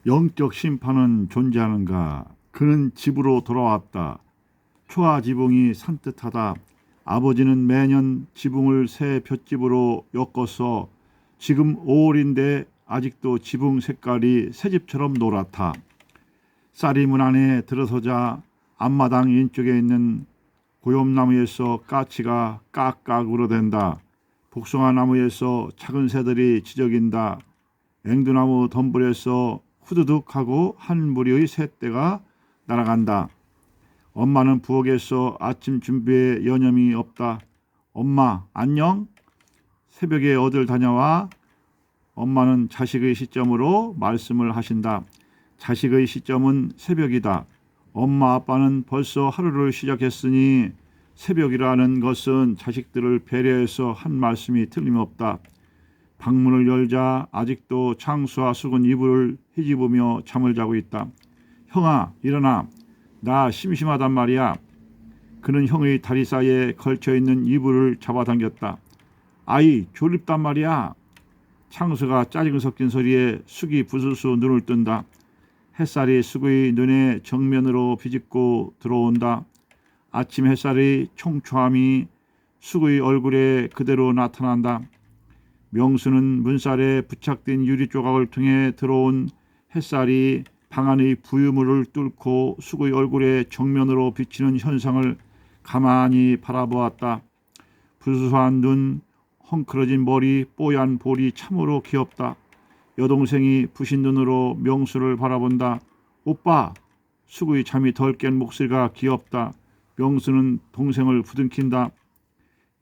영적 심판은 존재하는가? 그는 집으로 돌아왔다. 초아 지붕이 산뜻하다. 아버지는 매년 지붕을 새 볏집으로 엮어서 지금 5월인데 아직도 지붕 색깔이 새집처럼 노랗다. 쌀이 문 안에 들어서자 앞마당 왼쪽에 있는 고염나무에서 까치가 깍깍 울어댄다. 복숭아 나무에서 작은 새들이 지저긴다. 앵두나무 덤불에서 후두둑하고 한 무리의 새떼가 날아간다. 엄마는 부엌에서 아침 준비에 여념이 없다. 엄마 안녕? 새벽에 어딜 다녀와? 엄마는 자식의 시점으로 말씀을 하신다. 자식의 시점은 새벽이다. 엄마 아빠는 벌써 하루를 시작했으니 새벽이라는 것은 자식들을 배려해서 한 말씀이 틀림없다. 방문을 열자 아직도 창수와 숙은 이불을 헤집으며 잠을 자고 있다. 형아 일어나. 나 심심하단 말이야. 그는 형의 다리 사이에 걸쳐있는 이불을 잡아당겼다. 아이 졸립단 말이야. 창수가 짜증 섞인 소리에 숙이 부스스 눈을 뜬다. 햇살이 숙의 눈에 정면으로 비집고 들어온다. 아침 햇살의 총초함이 숙의 얼굴에 그대로 나타난다. 명수는 문살에 부착된 유리 조각을 통해 들어온 햇살이 방 안의 부유물을 뚫고 숙의 얼굴에 정면으로 비치는 현상을 가만히 바라보았다. 부수한 눈, 헝클어진 머리, 뽀얀 볼이 참으로 귀엽다. 여동생이 부신 눈으로 명수를 바라본다. 오빠! 숙의 잠이 덜 깬 목소리가 귀엽다. 명수는 동생을 부둥킨다.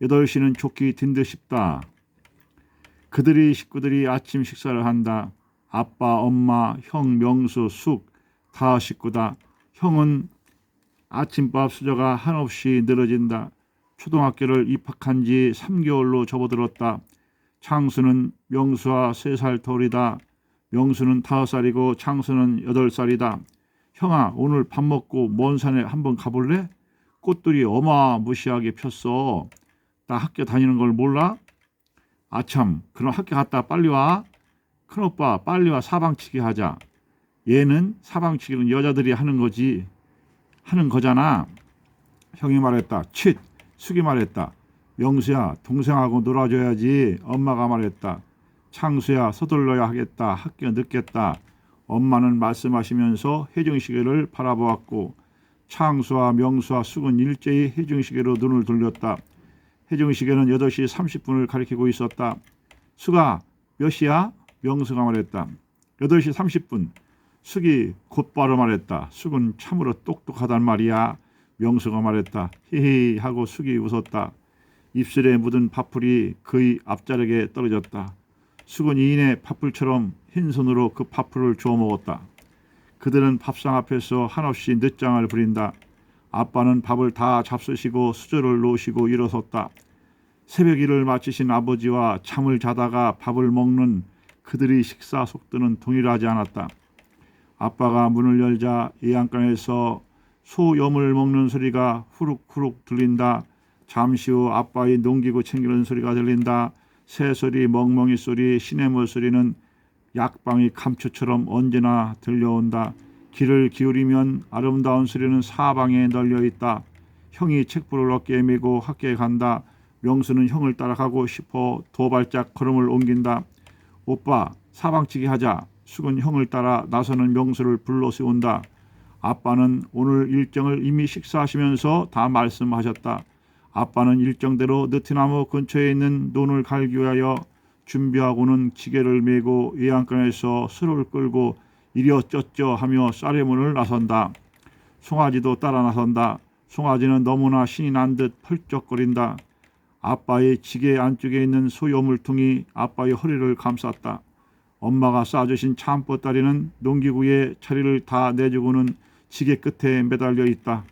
8시는 좋기 든 듯 싶다. 그들이 식구들이 아침 식사를 한다. 아빠, 엄마, 형, 명수, 숙 다 식구다. 형은 아침밥 수저가 한없이 늘어진다. 초등학교를 입학한 지 3개월로 접어들었다. 창수는 명수와 3살 터울이다. 명수는 5살이고 창수는 8살이다. 형아 오늘 밥 먹고 먼 산에 한번 가볼래? 꽃들이 어마무시하게 폈어. 나 학교 다니는 걸 몰라? 아참 그럼 학교 갔다 빨리 와. 큰오빠 빨리 와 사방치기 하자. 얘는 사방치기는 여자들이 하는 거잖아. 형이 말했다. 칫. 숙이 말했다. 명수야 동생하고 놀아줘야지. 엄마가 말했다. 창수야 서둘러야 하겠다. 학교 늦겠다. 엄마는 말씀하시면서 해중시계를 바라보았고 창수와 명수와 숙은 일제히 해중시계로 눈을 돌렸다. 해중시계는 8시 30분을 가리키고 있었다. 숙아 몇 시야? 명수가 말했다. 8시 30분. 숙이 곧바로 말했다. 숙은 참으로 똑똑하단 말이야. 명수가 말했다. 히히 하고 숙이 웃었다. 입술에 묻은 밥풀이 그의 앞자락에 떨어졌다. 숙은 이인의 밥풀처럼 흰 손으로 그 밥풀을 주워 먹었다. 그들은 밥상 앞에서 한없이 늦장을 부린다. 아빠는 밥을 다 잡수시고 수저를 놓으시고 일어섰다. 새벽 일을 마치신 아버지와 잠을 자다가 밥을 먹는 그들의 식사 속도는 동일하지 않았다. 아빠가 문을 열자 예안간에서 소염을 먹는 소리가 후룩후룩 들린다. 잠시 후 아빠의 농기구 챙기는 소리가 들린다. 새소리, 멍멍이 소리, 시내물 소리는 약방의 감초처럼 언제나 들려온다. 귀를 기울이면 아름다운 소리는 사방에 널려있다. 형이 책불을 어깨에 메고 학교에 간다. 명수는 형을 따라가고 싶어 도발짝 걸음을 옮긴다. 오빠 사방치기 하자. 숙은 형을 따라 나서는 명수를 불러 세운다. 아빠는 오늘 일정을 이미 식사하시면서 다 말씀하셨다. 아빠는 일정대로 느티나무 근처에 있는 논을 갈기 위하여 준비하고는 지게를 메고 예안간에서 수를 끌고 이려쩌쩌 하며 쌀의문을 나선다. 송아지도 따라 나선다. 송아지는 너무나 신이 난 듯 펄쩍거린다. 아빠의 지게 안쪽에 있는 소요물통이 아빠의 허리를 감쌌다. 엄마가 싸주신 참보따리는 농기구에 자리를 다 내주고는 지게 끝에 매달려 있다.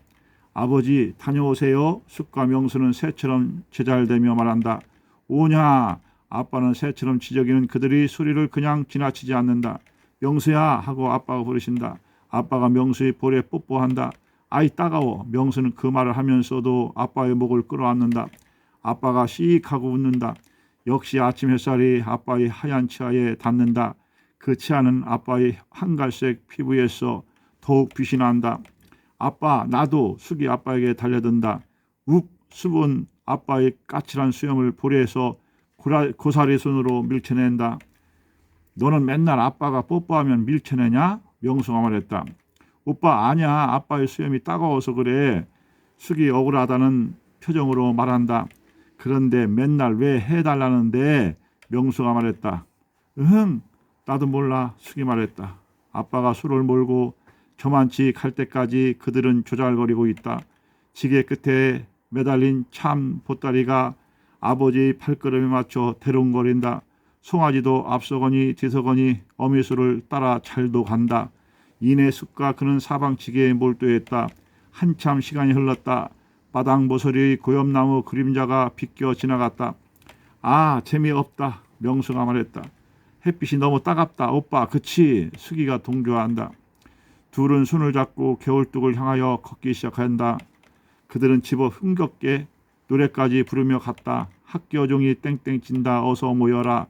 아버지 다녀오세요. 숙과 명수는 새처럼 제잘되며 말한다. 오냐. 아빠는 새처럼 지저귀는 그들의 소리를 그냥 지나치지 않는다. 명수야 하고 아빠가 부르신다. 아빠가 명수의 볼에 뽀뽀한다. 아이 따가워. 명수는 그 말을 하면서도 아빠의 목을 끌어안는다. 아빠가 씩 하고 웃는다. 역시 아침 햇살이 아빠의 하얀 치아에 닿는다. 그 치아는 아빠의 한갈색 피부에서 더욱 빛이 난다. 아빠, 나도. 숙이 아빠에게 달려든다. 욱. 숲은 아빠의 까칠한 수염을 볼에서 고사리 손으로 밀쳐낸다. 너는 맨날 아빠가 뽀뽀하면 밀쳐내냐? 명수가 말했다. 오빠, 아니야. 아빠의 수염이 따가워서 그래. 숙이 억울하다는 표정으로 말한다. 그런데 맨날 왜 해달라는데? 명수가 말했다. 나도 몰라. 숙이 말했다. 아빠가 술을 몰고 저만치 갈 때까지 그들은 조잘거리고 있다. 지게 끝에 매달린 참 보따리가 아버지의 발걸음에 맞춰 대롱거린다. 송아지도 앞서거니 뒤서거니 어미수를 따라 잘도 간다. 이내 숙과 그는 사방치기에 몰두했다. 한참 시간이 흘렀다. 바닥모서리의 고염나무 그림자가 비껴 지나갔다. 아, 재미없다. 명수가 말했다. 햇빛이 너무 따갑다. 오빠, 그치? 숙이가 동조한다. 둘은 손을 잡고 겨울뚝을 향하여 걷기 시작한다. 그들은 집어 흥겹게 노래까지 부르며 갔다. 학교 종이 땡땡 친다. 어서 모여라.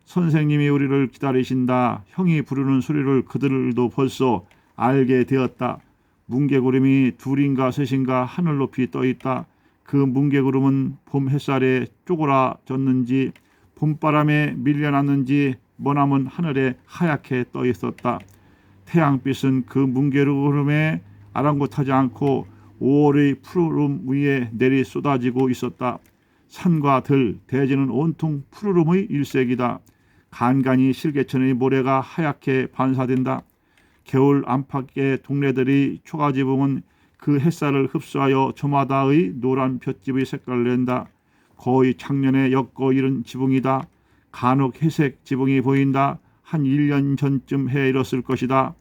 선생님이 우리를 기다리신다. 형이 부르는 소리를 그들도 벌써 알게 되었다. 뭉게구름이 둘인가 셋인가 하늘 높이 떠있다. 그 뭉게구름은 봄 햇살에 쪼그라졌는지 봄바람에 밀려났는지 머나먼 하늘에 하얗게 떠있었다. 태양빛은 그 뭉게구름에 아랑곳하지 않고 5월의 푸르름 위에 내리 쏟아지고 있었다. 산과 들, 대지는 온통 푸르름의 일색이다. 간간히 실개천의 모래가 하얗게 반사된다. 겨울 안팎의 동네들이 초가지붕은 그 햇살을 흡수하여 저마다의 노란 볏짚의 색깔을 낸다. 거의 작년에 엮어 이른 지붕이다. 간혹 회색 지붕이 보인다. 한 1년 전쯤 해 이뤘을 것이다.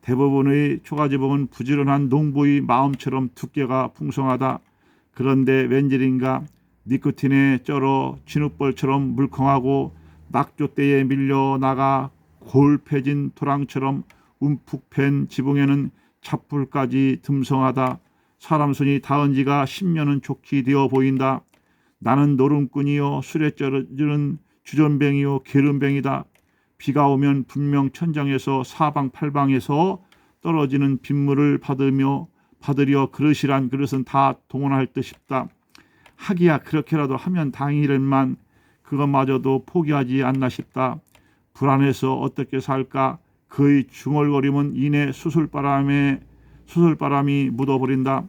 대부분의 초가지붕은 부지런한 농부의 마음처럼 두께가 풍성하다. 그런데 웬일인가 니코틴에 쩔어 진흙벌처럼 물컹하고 낙조대에 밀려나가 골패진 토랑처럼 움푹 팬 지붕에는 잡풀까지 듬성하다. 사람 손이 닿은 지가 10년은 좋게 되어 보인다. 나는 노름꾼이요 술에 쩔어지는 주전뱅이요 게으름뱅이다. 비가 오면 분명 천장에서 사방팔방에서 떨어지는 빗물을 받으려 그릇이란 그릇은 다 동원할 듯 싶다. 하기야 그렇게라도 하면 다행이련만 그것마저도 포기하지 않나 싶다. 불안해서 어떻게 살까. 그의 중얼거림은 이내 수술바람이 묻어버린다.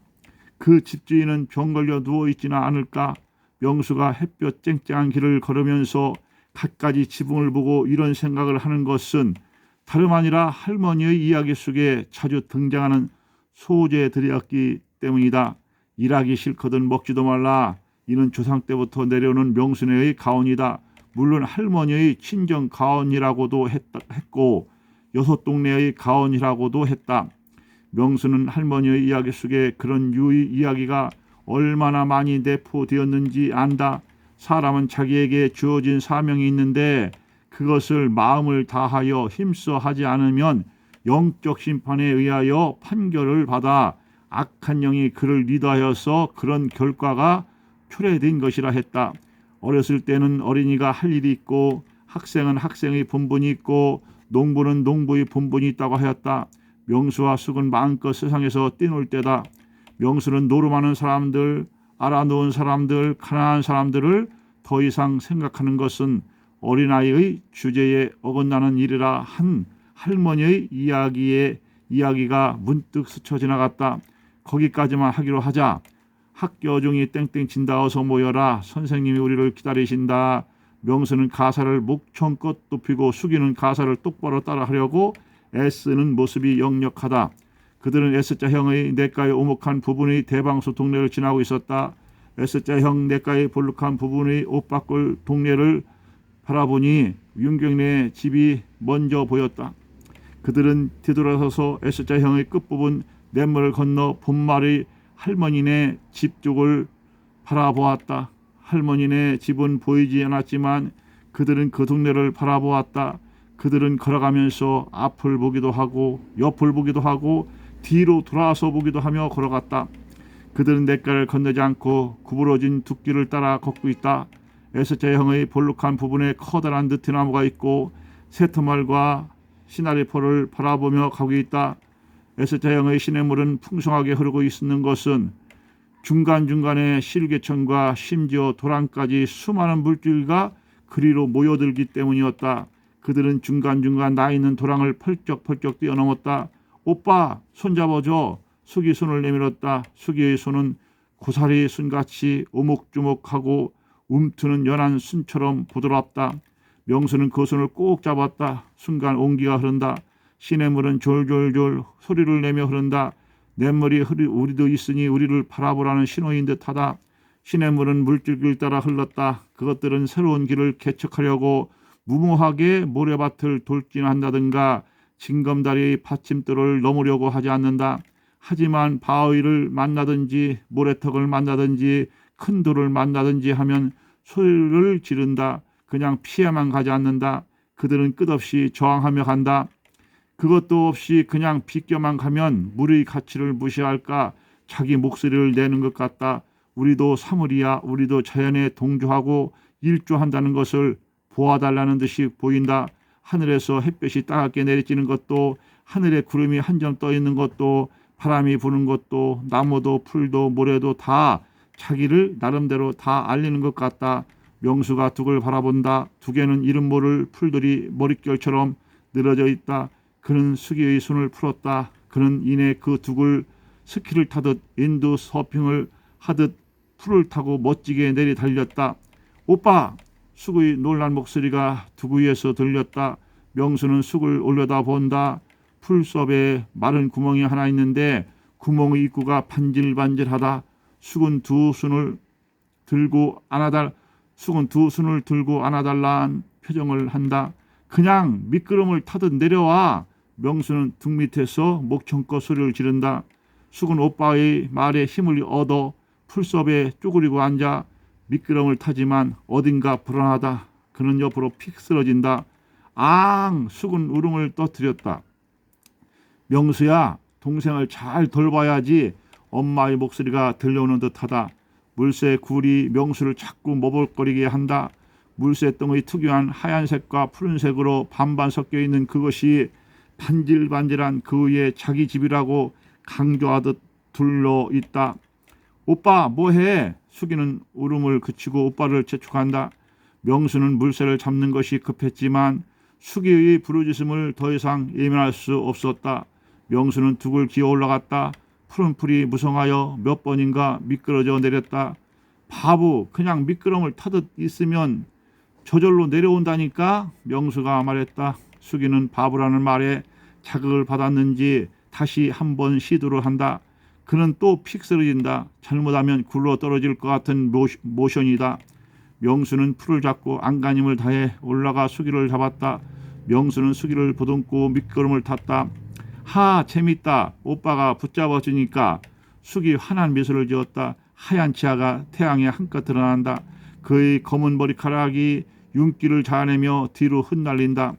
그 집주인은 병 걸려 누워있지는 않을까. 명수가 햇볕 쨍쨍한 길을 걸으면서 갖가지 지붕을 보고 이런 생각을 하는 것은 다름 아니라 할머니의 이야기 속에 자주 등장하는 소재들이었기 때문이다. 일하기 싫거든 먹지도 말라. 이는 조상 때부터 내려오는 명순회의 가언이다. 물론 할머니의 친정 가언이라고도 했고 여섯 동네의 가언이라고도 했다. 명수는 할머니의 이야기 속에 그런 유의 이야기가 얼마나 많이 내포되었는지 안다. 사람은 자기에게 주어진 사명이 있는데 그것을 마음을 다하여 힘써 하지 않으면 영적 심판에 의하여 판결을 받아 악한 영이 그를 리더하여서 그런 결과가 초래된 것이라 했다. 어렸을 때는 어린이가 할 일이 있고 학생은 학생의 본분이 있고 농부는 농부의 본분이 있다고 하였다. 명수와 숙은 마음껏 세상에서 뛰놀 때다. 명수는 노름하는 사람들, 알아놓은 사람들, 가난한 사람들을 더 이상 생각하는 것은 어린아이의 주제에 어긋나는 일이라 한 할머니의 이야기가 문득 스쳐 지나갔다. 거기까지만 하기로 하자. 학교 종이 땡땡 친다. 어서 모여라. 선생님이 우리를 기다리신다. 명수는 가사를 목청껏 높이고 숙이는 가사를 똑바로 따라하려고 애쓰는 모습이 역력하다. 그들은 S자형의 냇가의 오목한 부분의 대방수 동네를 지나고 있었다. S자형 냇가의 볼록한 부분의 옷바꿀 동네를 바라보니 윤경래의 집이 먼저 보였다. 그들은 뒤돌아서서 S자형의 끝부분 냇물을 건너 본말의 할머니네 집 쪽을 바라보았다. 할머니네 집은 보이지 않았지만 그들은 그 동네를 바라보았다. 그들은 걸어가면서 앞을 보기도 하고 옆을 보기도 하고 뒤로 돌아서 보기도 하며 걸어갔다. 그들은 냇가를 건너지 않고 구부러진 둑길을 따라 걷고 있다. S자형의 볼록한 부분에 커다란 느티나무가 있고 새터말과 시나리포를 바라보며 가고 있다. 에스테형의 시냇물은 풍성하게 흐르고 있는 것은 중간중간에 실개천과 심지어 도랑까지 수많은 물줄기가 그리로 모여들기 때문이었다. 그들은 중간중간 나 있는 도랑을 펄쩍펄쩍 뛰어넘었다. 오빠 손잡아줘. 숙이 손을 내밀었다. 숙이의 손은 고사리 순같이 오목조목하고 움트는 연한 순처럼 부드럽다. 명수는 그 손을 꼭 잡았다. 순간 온기가 흐른다. 시냇물은 졸졸졸 소리를 내며 흐른다. 냇물이 우리도 있으니 우리를 바라보라는 신호인 듯하다. 시냇물은 물줄기를 따라 흘렀다. 그것들은 새로운 길을 개척하려고 무모하게 모래밭을 돌진한다든가 징검다리 받침돌을 넘으려고 하지 않는다. 하지만 바위를 만나든지 모래턱을 만나든지 큰 돌을 만나든지 하면 소리를 지른다. 그냥 피해만 가지 않는다. 그들은 끝없이 저항하며 간다. 그것도 없이 그냥 비껴만 가면 물의 가치를 무시할까 자기 목소리를 내는 것 같다. 우리도 사물이야. 우리도 자연에 동조하고 일조한다는 것을 보아달라는 듯이 보인다. 하늘에서 햇볕이 따갑게 내리쬐는 것도 하늘에 구름이 한 점 떠 있는 것도 바람이 부는 것도 나무도 풀도 모래도 다 자기를 나름대로 다 알리는 것 같다. 명수가 둑을 바라본다. 둑에는 이름 모를 풀들이 머릿결처럼 늘어져 있다. 그는 수기의 손을 풀었다. 그는 이내 그 둑을 스키를 타듯 인도 서핑을 하듯 풀을 타고 멋지게 내리 달렸다. 오빠! 숙의 놀란 목소리가 둑 위에서 들렸다. 명수는 숙을 올려다 본다. 풀섭에 마른 구멍이 하나 있는데 구멍의 입구가 반질반질하다. 숙은 두 손을 들고 안아달라는 표정을 한다. 그냥 미끄럼을 타듯 내려와. 명수는 등 밑에서 목청껏 소리를 지른다. 숙은 오빠의 말에 힘을 얻어 풀섭에 쪼그리고 앉아 미끄럼을 타지만 어딘가 불안하다. 그는 옆으로 픽 쓰러진다. 앙! 숙은 울음을 터뜨렸다. 명수야, 동생을 잘 돌봐야지. 엄마의 목소리가 들려오는 듯하다. 물새 굴이 명수를 자꾸 머벌거리게 한다. 물새똥의 특유한 하얀색과 푸른색으로 반반 섞여 있는 그것이 반질반질한 그 위에 자기 집이라고 강조하듯 둘러 있다. 오빠 뭐해? 숙이는 울음을 그치고 오빠를 재촉한다. 명수는 물새를 잡는 것이 급했지만 숙이의 부르짖음을 더 이상 예민할 수 없었다. 명수는 둑을 기어 올라갔다. 푸른 풀이 무성하여 몇 번인가 미끄러져 내렸다. 바보, 그냥 미끄럼을 타듯 있으면 저절로 내려온다니까. 명수가 말했다. 숙이는 바보라는 말에 자극을 받았는지 다시 한번 시도를 한다. 그는 또 픽 쓰러진다. 잘못하면 굴러 떨어질 것 같은 모션이다. 명수는 풀을 잡고 안간힘을 다해 올라가 숙이를 잡았다. 명수는 숙이를 보듬고 미끄럼을 탔다. 하, 재밌다. 오빠가 붙잡아주니까. 숙이 환한 미소를 지었다. 하얀 치아가 태양에 한껏 드러난다. 그의 검은 머리카락이 윤기를 자아내며 뒤로 흩날린다.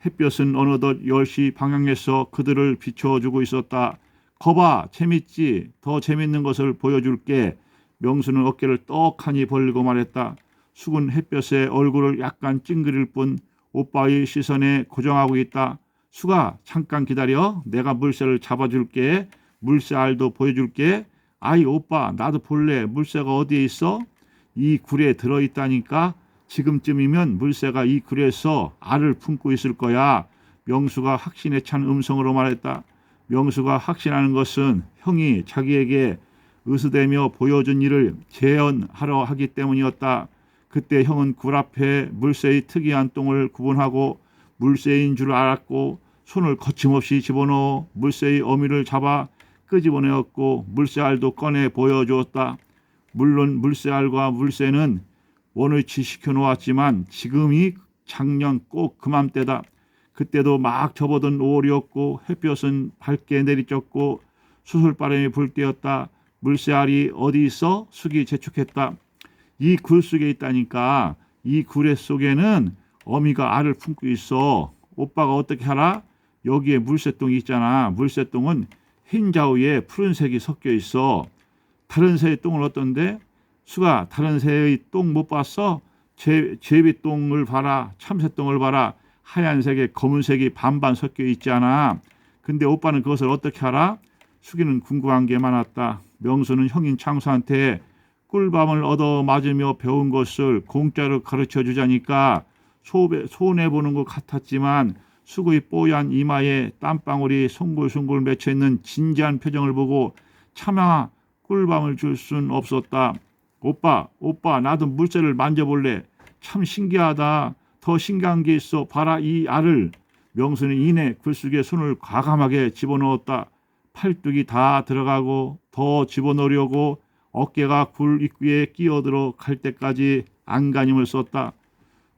햇볕은 어느덧 10시 방향에서 그들을 비춰주고 있었다. 거봐, 재밌지? 더 재밌는 것을 보여줄게. 명수는 어깨를 떡하니 벌리고 말했다. 숙은 햇볕에 얼굴을 약간 찡그릴 뿐 오빠의 시선에 고정하고 있다. 숙아, 잠깐 기다려. 내가 물새를 잡아줄게. 물새 알도 보여줄게. 아이 오빠, 나도 볼래. 물새가 어디에 있어? 이 굴에 들어있다니까. 지금쯤이면 물새가 이 굴에서 알을 품고 있을 거야. 명수가 확신에 찬 음성으로 말했다. 명수가 확신하는 것은 형이 자기에게 으스대며 보여준 일을 재현하려 하기 때문이었다. 그때 형은 굴 앞에 물새의 특이한 똥을 구분하고 물새인 줄 알았고 손을 거침없이 집어넣어 물새의 어미를 잡아 끄집어내었고 물새알도 꺼내 보여주었다. 물론 물새알과 물새는 원위치 시켜놓았지만 지금이 작년 꼭 그맘때다. 그때도 막 접어든 5월이었고 햇볕은 밝게 내리쬐고 수술바람이 불 때였다. 물새알이 어디 있어? 숙이 재촉했다. 이 굴 속에 있다니까. 이 굴의 속에는 어미가 알을 품고 있어. 오빠가 어떻게 알아? 여기에 물새똥이 있잖아. 물새똥은 흰 자우에 푸른색이 섞여 있어. 다른 새의 똥은 어떤데? 수가 다른 새의 똥 못 봤어? 제비똥을 봐라. 참새똥을 봐라. 하얀색에 검은색이 반반 섞여 있지 않아. 근데 오빠는 그것을 어떻게 알아? 수기는 궁금한 게 많았다. 명수는 형인 창수한테 꿀밤을 얻어 맞으며 배운 것을 공짜로 가르쳐 주자니까 손해보는 것 같았지만 수구의 뽀얀 이마에 땀방울이 송골송골 맺혀있는 진지한 표정을 보고 차마 꿀밤을 줄 순 없었다. 오빠 나도 물새를 만져볼래. 참 신기하다. 더 신기한 게 있어. 봐라 이 알을. 명수는 이내 굴속에 손을 과감하게 집어넣었다. 팔뚝이 다 들어가고 더 집어넣으려고 어깨가 굴 입구에 끼어들어 갈 때까지 안간힘을 썼다.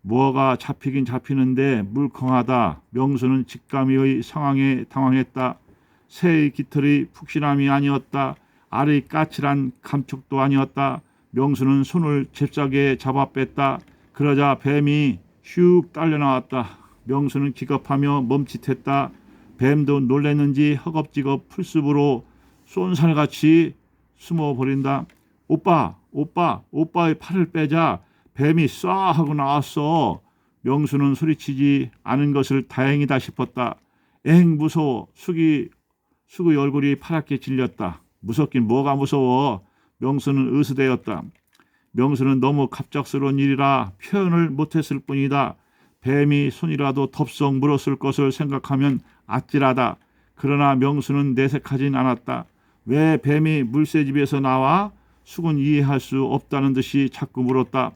뭐가 잡히긴 잡히는데 물컹하다. 명수는 직감이의 상황에 당황했다. 새의 깃털이 푹신함이 아니었다. 알의 까칠한 감촉도 아니었다. 명수는 손을 잽싸게 잡아 뺐다. 그러자 뱀이 슉 딸려나왔다. 명수는 기겁하며 멈칫했다. 뱀도 놀랐는지 허겁지겁 풀숲으로 쏜살같이 숨어버린다. 오빠의 팔을 빼자. 뱀이 쏴 하고 나왔어. 명수는 소리치지 않은 것을 다행이다 싶었다. 엥 무서워. 수구의 얼굴이 파랗게 질렸다. 무섭긴 뭐가 무서워. 명수는 으스대었다. 명수는 너무 갑작스러운 일이라 표현을 못했을 뿐이다. 뱀이 손이라도 덥석 물었을 것을 생각하면 아찔하다. 그러나 명수는 내색하진 않았다. 왜 뱀이 물새집에서 나와? 숙은 이해할 수 없다는 듯이 자꾸 물었다.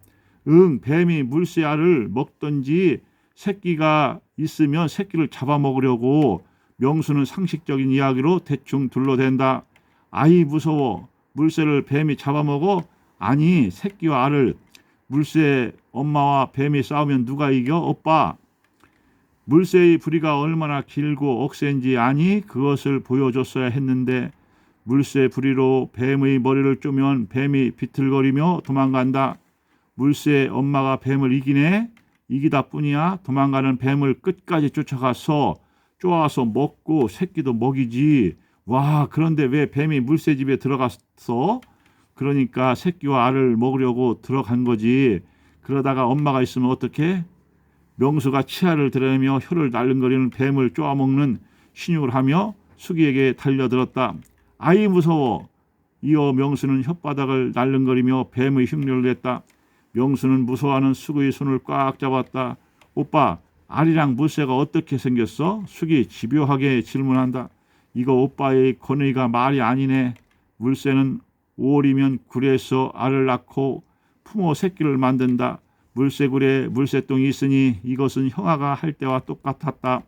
뱀이 물새알을 먹던지 새끼가 있으면 새끼를 잡아먹으려고. 명수는 상식적인 이야기로 대충 둘러댄다. 아이 무서워. 물새를 뱀이 잡아먹어? 아니 새끼와 알을. 물새 엄마와 뱀이 싸우면 누가 이겨? 오빠. 물새의 부리가 얼마나 길고 억센지 아니? 그것을 보여줬어야 했는데. 물새 부리로 뱀의 머리를 쪼면 뱀이 비틀거리며 도망간다. 물새 엄마가 뱀을 이기네? 이기다 뿐이야. 도망가는 뱀을 끝까지 쫓아가서 쪼아서 먹고 새끼도 먹이지. 와, 그런데 왜 뱀이 물새 집에 들어갔어? 그러니까 새끼와 알을 먹으려고 들어간 거지. 그러다가 엄마가 있으면 어떡해? 명수가 치아를 드러내며 혀를 날름거리는 뱀을 쪼아먹는 신용을 하며 수기에게 달려들었다. 아이 무서워. 이어 명수는 혓바닥을 날름거리며 뱀의 흉내를 냈다. 명수는 무서워하는 수기의 손을 꽉 잡았다. 오빠, 알이랑 물새가 어떻게 생겼어? 수기 집요하게 질문한다. 이거 오빠의 권의가 말이 아니네. 물새는 5월이면 굴에서 알을 낳고 품어 새끼를 만든다. 물새굴에 물새똥이 있으니 이것은 형아가 할 때와 똑같았다.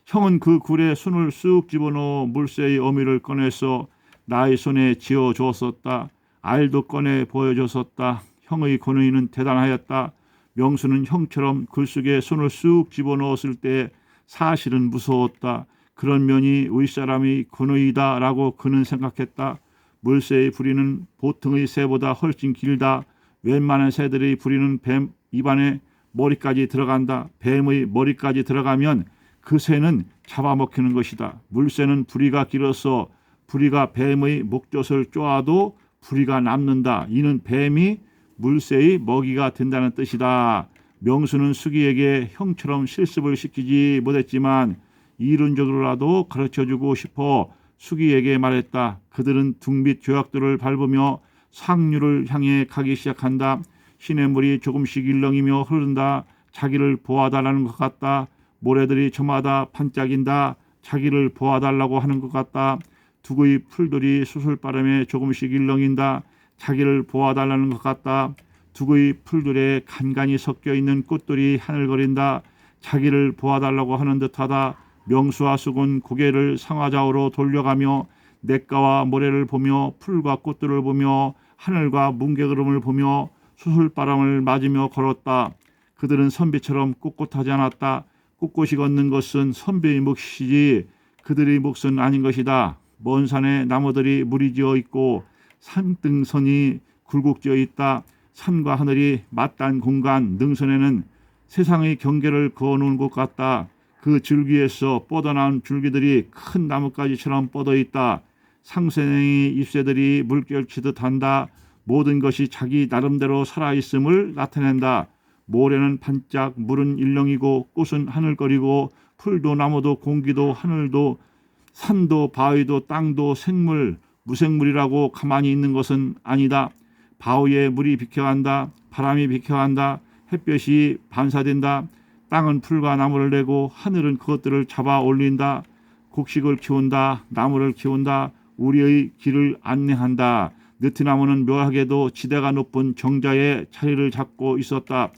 형은 그 굴에 손을 쑥 집어넣어 물새의 어미를 꺼내서 나의 손에 쥐어 주었었다. 알도 꺼내 보여줬었다. 형의 권의는 대단하였다. 명수는 형처럼 굴 속에 손을 쑥 집어넣었을 때 사실은 무서웠다. 그런 면이 윗사람의 권의다라고 그는 생각했다. 물새의 부리는 보통의 새보다 훨씬 길다. 웬만한 새들의 부리는 뱀 입안에 머리까지 들어간다. 뱀의 머리까지 들어가면 그 새는 잡아먹히는 것이다. 물새는 부리가 길어서 부리가 뱀의 목젖을 쪼아도 부리가 남는다. 이는 뱀이 물새의 먹이가 된다는 뜻이다. 명수는 수기에게 형처럼 실습을 시키지 못했지만 이론적으로라도 가르쳐주고 싶어 수기에게 말했다. 그들은 둥빛 조약돌을 밟으며 상류를 향해 가기 시작한다. 시냇물이 조금씩 일렁이며 흐른다. 자기를 보아달라는 것 같다. 모래들이 저마다 반짝인다. 자기를 보아달라고 하는 것 같다. 두구의 풀들이 수술바람에 조금씩 일렁인다. 자기를 보아달라는 것 같다. 두구의 풀들에 간간히 섞여있는 꽃들이 하늘거린다. 자기를 보아달라고 하는 듯하다. 명수와 숙은 고개를 상하좌우로 돌려가며 냇가와 모래를 보며 풀과 꽃들을 보며 하늘과 뭉게구름을 보며 수술바람을 맞으며 걸었다. 그들은 선비처럼 꿋꿋하지 않았다. 꿋꿋이 걷는 것은 선비의 몫이지 그들의 몫은 아닌 것이다. 먼 산에 나무들이 무리지어 있고 산등선이 굴곡지어 있다. 산과 하늘이 맞닿은 공간 능선에는 세상의 경계를 그어놓은 것 같다. 그 줄기에서 뻗어나온 줄기들이 큰 나뭇가지처럼 뻗어 있다. 상생의 잎새들이 물결치듯 한다. 모든 것이 자기 나름대로 살아있음을 나타낸다. 모래는 반짝, 물은 일렁이고, 꽃은 하늘거리고, 풀도 나무도 공기도 하늘도 산도 바위도 땅도 생물, 무생물이라고 가만히 있는 것은 아니다. 바위에 물이 비켜간다. 바람이 비켜간다. 햇볕이 반사된다. 땅은 풀과 나무를 내고 하늘은 그것들을 잡아 올린다. 곡식을 키운다. 나무를 키운다. 우리의 길을 안내한다. 느티나무는 묘하게도 지대가 높은 정자에 자리를 잡고 있었다.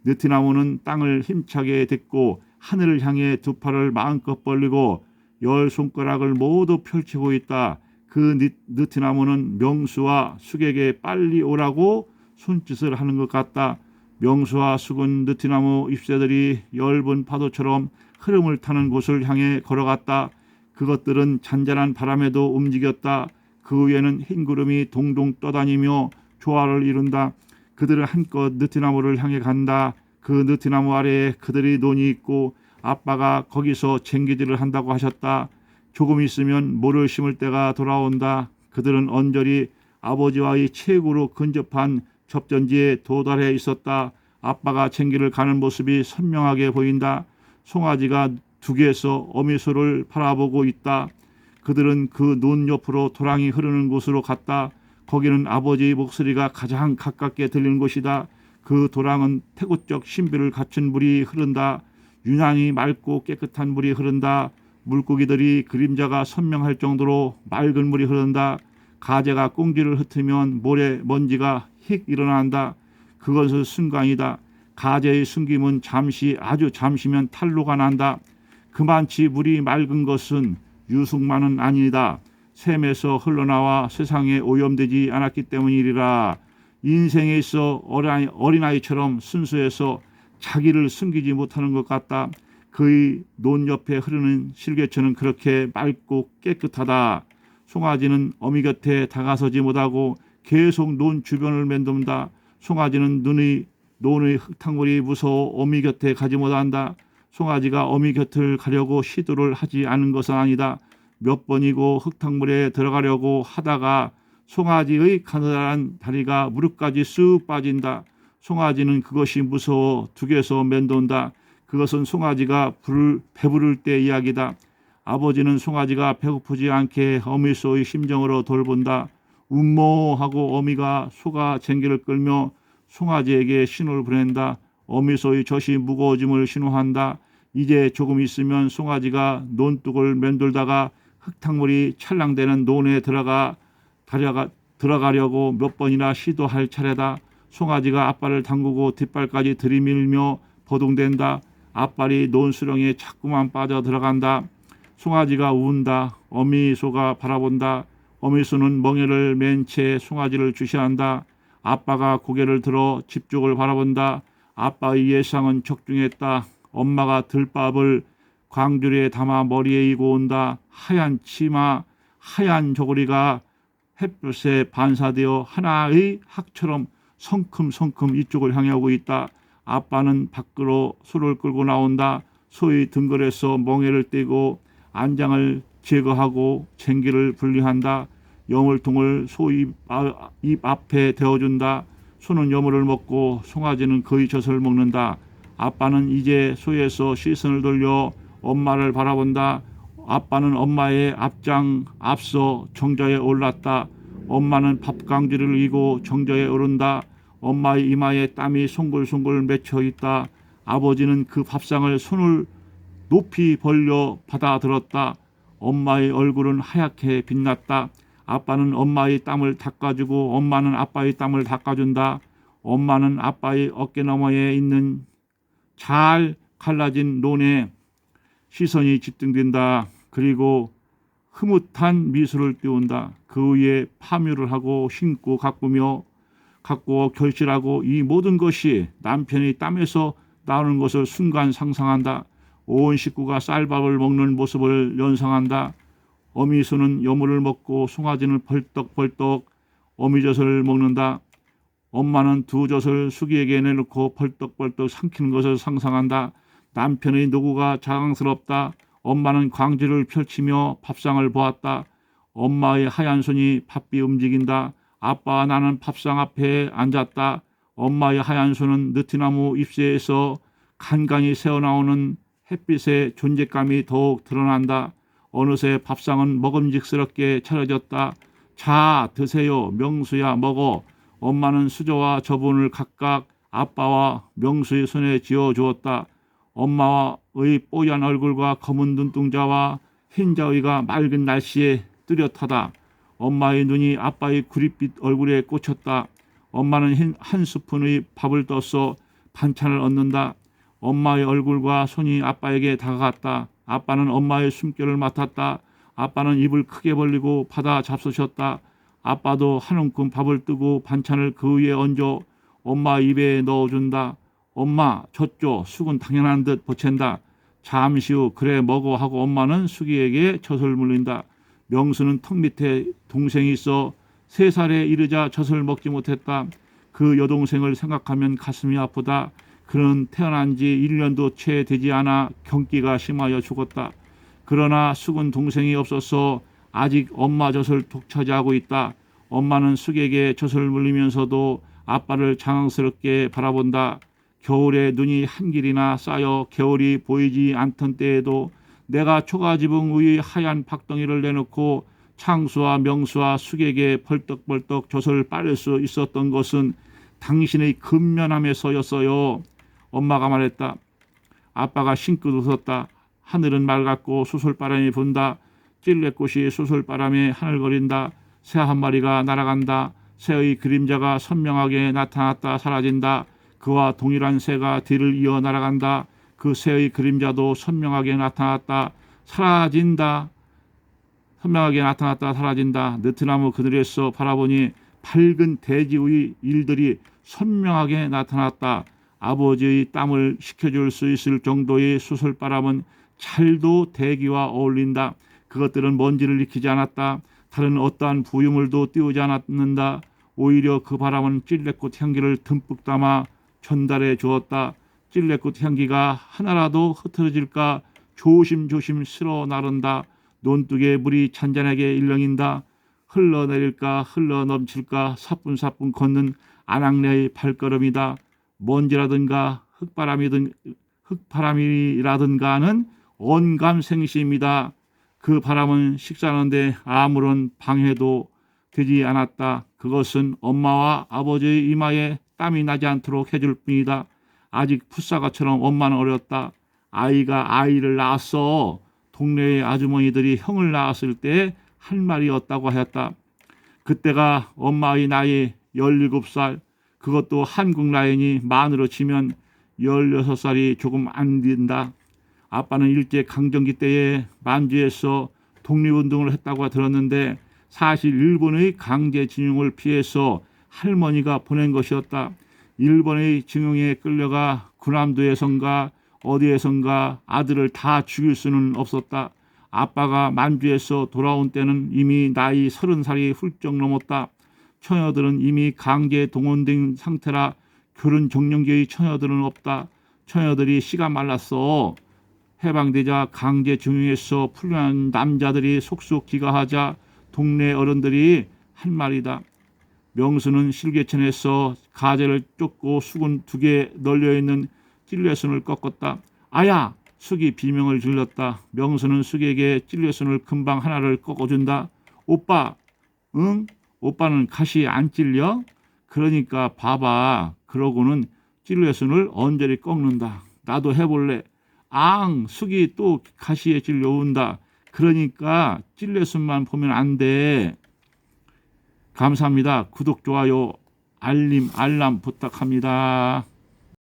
느티나무는 땅을 힘차게 딛고 하늘을 향해 두 팔을 마음껏 벌리고 열 손가락을 모두 펼치고 있다. 그 느티나무는 명수와 숙에게 빨리 오라고 손짓을 하는 것 같다. 명수와 숙은 느티나무 잎새들이 엷은 파도처럼 흐름을 타는 곳을 향해 걸어갔다. 그것들은 잔잔한 바람에도 움직였다. 그 위에는 흰 구름이 동동 떠다니며 조화를 이룬다. 그들은 한껏 느티나무를 향해 간다. 그 느티나무 아래에 그들이 논이 있고 아빠가 거기서 쟁기질을 한다고 하셨다. 조금 있으면 모를 심을 때가 돌아온다. 그들은 언저리 아버지와의 최고로 근접한 접전지에 도달해 있었다. 아빠가 쟁기를 가는 모습이 선명하게 보인다. 송아지가 둑에서 어미소를 바라보고 있다. 그들은 그 논 옆으로 도랑이 흐르는 곳으로 갔다. 거기는 아버지의 목소리가 가장 가깝게 들리는 곳이다. 그 도랑은 태고적 신비를 갖춘 물이 흐른다. 유난히 맑고 깨끗한 물이 흐른다. 물고기들이 그림자가 선명할 정도로 맑은 물이 흐른다. 가재가 꽁지를 흩으면 모래 먼지가 휙 일어난다. 그것은 순간이다. 가재의 숨김은 잠시 아주 잠시면 탄로가 난다. 그만치 물이 맑은 것은 유승만은 아니다. 샘에서 흘러나와 세상에 오염되지 않았기 때문이리라. 인생에 있어 어린아이처럼 순수해서 자기를 숨기지 못하는 것 같다. 그의 논 옆에 흐르는 실개천은 그렇게 맑고 깨끗하다. 송아지는 어미 곁에 다가서지 못하고 계속 논 주변을 맴돈다. 송아지는 논의 흙탕물이 무서워 어미 곁에 가지 못한다. 송아지가 어미 곁을 가려고 시도를 하지 않은 것은 아니다. 몇 번이고 흙탕물에 들어가려고 하다가 송아지의 가느다란 다리가 무릎까지 쑥 빠진다. 송아지는 그것이 무서워 둑에서 맴돈다. 그것은 송아지가 배부를 때 이야기다. 아버지는 송아지가 배고프지 않게 어미소의 심정으로 돌본다. 운모 하고 어미가 소가 쟁기를 끌며 송아지에게 신호를 보낸다. 어미소의 젖이 무거워짐을 신호한다. 이제 조금 있으면 송아지가 논둑을 맴돌다가 흙탕물이 찰랑대는 논에 들어가려고 몇 번이나 시도할 차례다. 송아지가 앞발을 담그고 뒷발까지 들이밀며 버둥댄다. 앞발이 논수렁에 자꾸만 빠져 들어간다. 송아지가 운다. 어미소가 바라본다. 어미소는 멍에를 맨 채 송아지를 주시한다. 아빠가 고개를 들어 집 쪽을 바라본다. 아빠의 예상은 적중했다. 엄마가 들밥을 광주리에 담아 머리에 이고 온다. 하얀 치마, 하얀 저고리가 햇볕에 반사되어 하나의 학처럼 성큼성큼 이쪽을 향해 오고 있다. 아빠는 밖으로 소를 끌고 나온다. 소의 등골에서 멍에를 떼고 안장을 제거하고 쟁기를 분리한다. 여물통을 소 입 앞에 대어준다. 소는 여물을 먹고 송아지는 그의 젖을 먹는다. 아빠는 이제 소에서 시선을 돌려 엄마를 바라본다. 아빠는 엄마의 앞서 정자에 올랐다. 엄마는 밥강지를 이고 정자에 오른다. 엄마의 이마에 땀이 송글송글 맺혀 있다. 아버지는 그 밥상을 손을 높이 벌려 받아들었다. 엄마의 얼굴은 하얗게 빛났다. 아빠는 엄마의 땀을 닦아주고 엄마는 아빠의 땀을 닦아준다. 엄마는 아빠의 어깨 너머에 있는 잘 갈라진 논에 시선이 집중된다. 그리고 흐뭇한 미소를 띄운다. 그 위에 파묘를 하고 신고 가꾸며 결실하고 이 모든 것이 남편이 땀에서 나오는 것을 순간 상상한다. 온 식구가 쌀밥을 먹는 모습을 연상한다. 어미소는 여물을 먹고 송아지는 벌떡벌떡 어미젖을 먹는다. 엄마는 두 젖을 수기에게 내놓고 벌떡벌떡 삼키는 것을 상상한다. 남편의 노고가 자랑스럽다. 엄마는 광지를 펼치며 밥상을 보았다. 엄마의 하얀 손이 바삐 움직인다. 아빠와 나는 밥상 앞에 앉았다. 엄마의 하얀 손은 느티나무 잎새에서 간간히 새어나오는 햇빛의 존재감이 더욱 드러난다. 어느새 밥상은 먹음직스럽게 차려졌다. 자, 드세요. 명수야, 먹어. 엄마는 수저와 저분을 각각 아빠와 명수의 손에 쥐어주었다. 엄마의 뽀얀 얼굴과 검은 눈동자와 흰자위가 맑은 날씨에 뚜렷하다. 엄마의 눈이 아빠의 구릿빛 얼굴에 꽂혔다. 엄마는 한 스푼의 밥을 떠서 반찬을 얻는다. 엄마의 얼굴과 손이 아빠에게 다가갔다. 아빠는 엄마의 숨결을 맡았다. 아빠는 입을 크게 벌리고 받아 잡수셨다. 아빠도 한 움큼 밥을 뜨고 반찬을 그 위에 얹어 엄마 입에 넣어준다. 엄마 젖줘. 숙은 당연한 듯 보챈다. 잠시 후 그래 먹어 하고 엄마는 숙이에게 젖을 물린다. 명수는 턱 밑에 동생이 있어 3살에 이르자 젖을 먹지 못했다. 그 여동생을 생각하면 가슴이 아프다. 그는 태어난 지 1년도 채 되지 않아 경기가 심하여 죽었다. 그러나 숙은 동생이 없어서 아직 엄마 젖을 독차지하고 있다. 엄마는 숙에게 젖을 물리면서도 아빠를 장황스럽게 바라본다. 겨울에 눈이 한 길이나 쌓여 겨울이 보이지 않던 때에도 내가 초가지붕 위의 하얀 박덩이를 내놓고 창수와 명수와 숙에게 벌떡벌떡 젖을 빨을 수 있었던 것은 당신의 근면함에서였어요. 엄마가 말했다. 아빠가 싱긋 웃었다. 하늘은 맑았고 수술바람이 분다. 찔레꽃이 수술바람에 하늘거린다. 새 한 마리가 날아간다. 새의 그림자가 선명하게 나타났다 사라진다. 그와 동일한 새가 뒤를 이어 날아간다. 그 새의 그림자도 선명하게 나타났다 사라진다. 선명하게 나타났다 사라진다. 느티나무 그늘에서 바라보니 밝은 대지의 일들이 선명하게 나타났다. 아버지의 땀을 식혀줄 수 있을 정도의 수술바람은 잘도 대기와 어울린다. 그것들은 먼지를 익히지 않았다. 다른 어떠한 부유물도 띄우지 않았는다. 오히려 그 바람은 찔레꽃 향기를 듬뿍 담아 전달해 주었다. 찔레꽃 향기가 하나라도 흐트러질까 조심조심 쓸어 나른다. 논둑에 물이 잔잔하게 일렁인다. 흘러내릴까 흘러넘칠까 사뿐사뿐 걷는 아낙네의 발걸음이다. 먼지라든가 흙바람이라든가는 언감생심이다. 그 바람은 식사하는데 아무런 방해도 되지 않았다. 그것은 엄마와 아버지의 이마에 땀이 나지 않도록 해줄 뿐이다. 아직 풋사과처럼 엄마는 어렸다. 아이가 아이를 낳았어. 동네의 아주머니들이 형을 낳았을 때 할 말이었다고 하였다. 그때가 엄마의 나이 17살, 그것도 한국 나이니 만으로 치면 16살이 조금 안 된다. 아빠는 일제 강점기 때에 만주에서 독립운동을 했다고 들었는데 사실 일본의 강제징용을 피해서 할머니가 보낸 것이었다. 일본의 징용에 끌려가 군함도에선가 어디에선가 아들을 다 죽일 수는 없었다. 아빠가 만주에서 돌아온 때는 이미 나이 30살이 훌쩍 넘었다. 처녀들은 이미 강제 동원된 상태라 결혼 정년기의 처녀들은 없다. 처녀들이 씨가 말랐어. 해방되자 강제징용에서 풀려난 남자들이 속속 귀가하자 동네 어른들이 한 말이다. 명수는 실개천에서 가재를 쫓고 숙은 2개 널려있는 찔레순을 꺾었다. 아야! 숙이 비명을 질렀다. 명수는 숙에게 찔레순을 금방 하나를 꺾어준다. 오빠! 응? 오빠는 가시 안 찔려? 그러니까 봐봐. 그러고는 찔레순을 언저리 꺾는다. 나도 해볼래. 앙! 숙이 또 가시에 찔려온다. 그러니까 찔레순만 보면 안 돼. 감사합니다. 구독, 좋아요, 알람 부탁합니다.